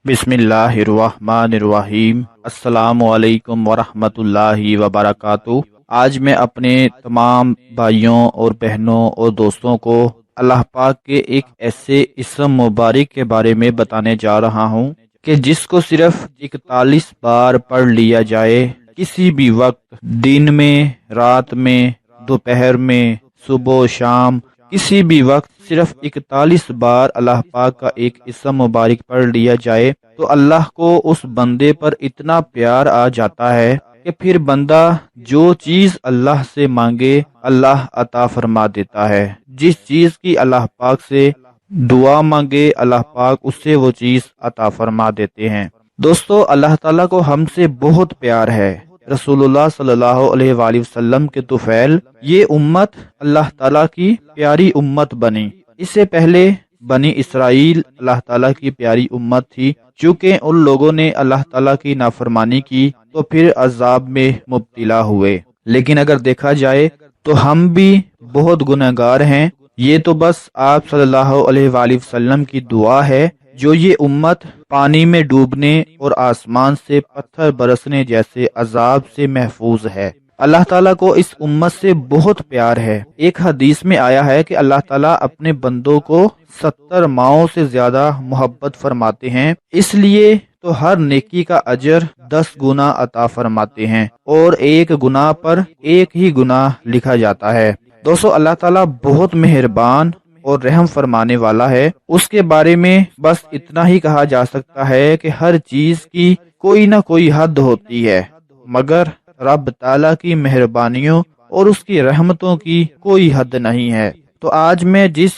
बिस्मिल्लाहिर्रहमानिर्रहीम। अस्सलाम वालेकुम वरहमतुल्लाहि वबरकातुहू। आज मैं अपने तमाम भाइयों और बहनों और दोस्तों को अल्लाह पाक के एक ऐसे इस्म मुबारक के बारे में बताने जा रहा हूँ कि जिसको सिर्फ 41 बार पढ़ लिया जाए, किसी भी वक्त, दिन में, रात में, दोपहर में, सुबह शाम, किसी भी वक्त सिर्फ 41 बार अल्लाह पाक का एक इस्म मुबारक पढ़ लिया जाए तो अल्लाह को उस बंदे पर इतना प्यार आ जाता है कि फिर बंदा जो चीज अल्लाह से मांगे अल्लाह अता फरमा देता है। जिस चीज की अल्लाह पाक से दुआ मांगे अल्लाह पाक उससे वो चीज अता फरमा देते हैं। दोस्तों, अल्लाह ताला को हमसे बहुत प्यार है। रसूलुल्लाह सल्लल्लाहु अलैहि वसल्लम के तुफैल ये उम्मत अल्लाह ताला की प्यारी उम्मत बनी। इससे पहले बनी इसराइल अल्लाह ताला की प्यारी उम्मत थी। चूँकि उन लोगों ने अल्लाह ताला की नाफरमानी की तो फिर अजाब में मुब्तला हुए। लेकिन अगर देखा जाए तो हम भी बहुत गुनहगार हैं। ये तो बस आप सल्लल्लाहु अलैहि वसल्लम की दुआ है जो ये उम्मत पानी में डूबने और आसमान से पत्थर बरसने जैसे अजाब से महफूज है। अल्लाह ताला को इस उम्मत से बहुत प्यार है। एक हदीस में आया है कि अल्लाह ताला अपने बंदों को 70 माओं से ज्यादा मोहब्बत फरमाते हैं, इसलिए तो हर नेकी का अजर 10 गुना अता फरमाते हैं और एक गुनाह पर एक ही गुनाह लिखा जाता है। दोस्तों, अल्लाह ताला बहुत मेहरबान और रहम फरमाने वाला है। उसके बारे में बस इतना ही कहा जा सकता है कि हर चीज की कोई ना कोई हद होती है, मगर रब ताला की मेहरबानियों और उसकी रहमतों की कोई हद नहीं है। तो आज मैं जिस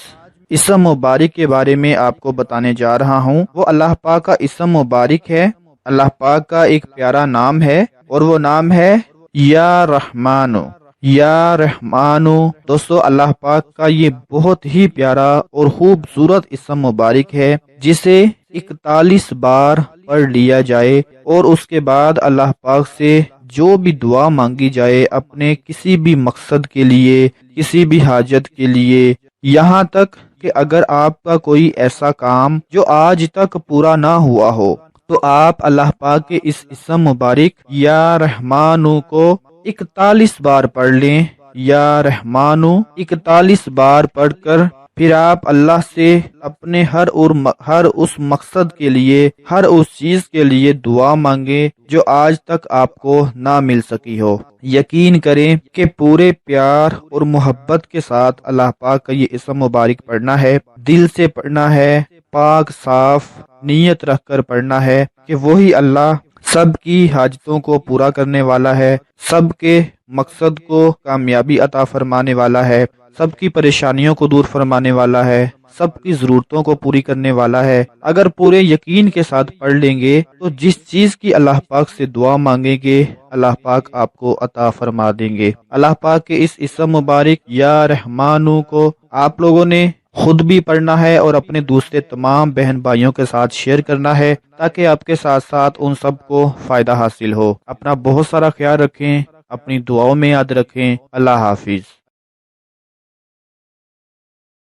इस्म मुबारक के बारे में आपको बताने जा रहा हूँ वो अल्लाह पाक का इस्म मुबारक है। अल्लाह पाक का एक प्यारा नाम है और वो नाम है या रहमानो। या रहमानो। दोस्तों, अल्लाह पाक का ये बहुत ही प्यारा और खूबसूरत इस्म मुबारक है जिसे 41 बार पढ़ लिया जाए और उसके बाद अल्लाह पाक से जो भी दुआ मांगी जाए अपने किसी भी मकसद के लिए, किसी भी हाजत के लिए, यहाँ तक कि अगर आपका कोई ऐसा काम जो आज तक पूरा ना हुआ हो तो आप अल्लाह पाक के इस इस्म मुबारक या रहमानो को 41 बार पढ़ लें। या रहमानो 41 बार पढ़कर फिर आप अल्लाह से अपने हर उस मकसद के लिए, हर उस चीज के लिए दुआ मांगे जो आज तक आपको ना मिल सकी हो। यकीन करें कि पूरे प्यार और मोहब्बत के साथ अल्लाह पाक का ये इस्म मुबारक पढ़ना है, दिल से पढ़ना है, पाक साफ नीयत रखकर पढ़ना है कि वही अल्लाह सबकी हाजतों को पूरा करने वाला है, सबके मकसद को कामयाबी अता फरमाने वाला है, सबकी परेशानियों को दूर फरमाने वाला है, सबकी जरूरतों को पूरी करने वाला है। अगर पूरे यकीन के साथ पढ़ लेंगे तो जिस चीज की अल्लाह पाक से दुआ मांगेंगे अल्लाह पाक आपको अता फरमा देंगे। अल्लाह पाक के इस इस्म मुबारक या रहमानो को आप लोगों ने खुद भी पढ़ना है और अपने दूसरे तमाम बहन भाइयों के साथ शेयर करना है ताकि आपके साथ साथ उन सबको फायदा हासिल हो। अपना बहुत सारा ख्याल रखें, अपनी दुआओं में याद रखें। अल्लाह हाफिज।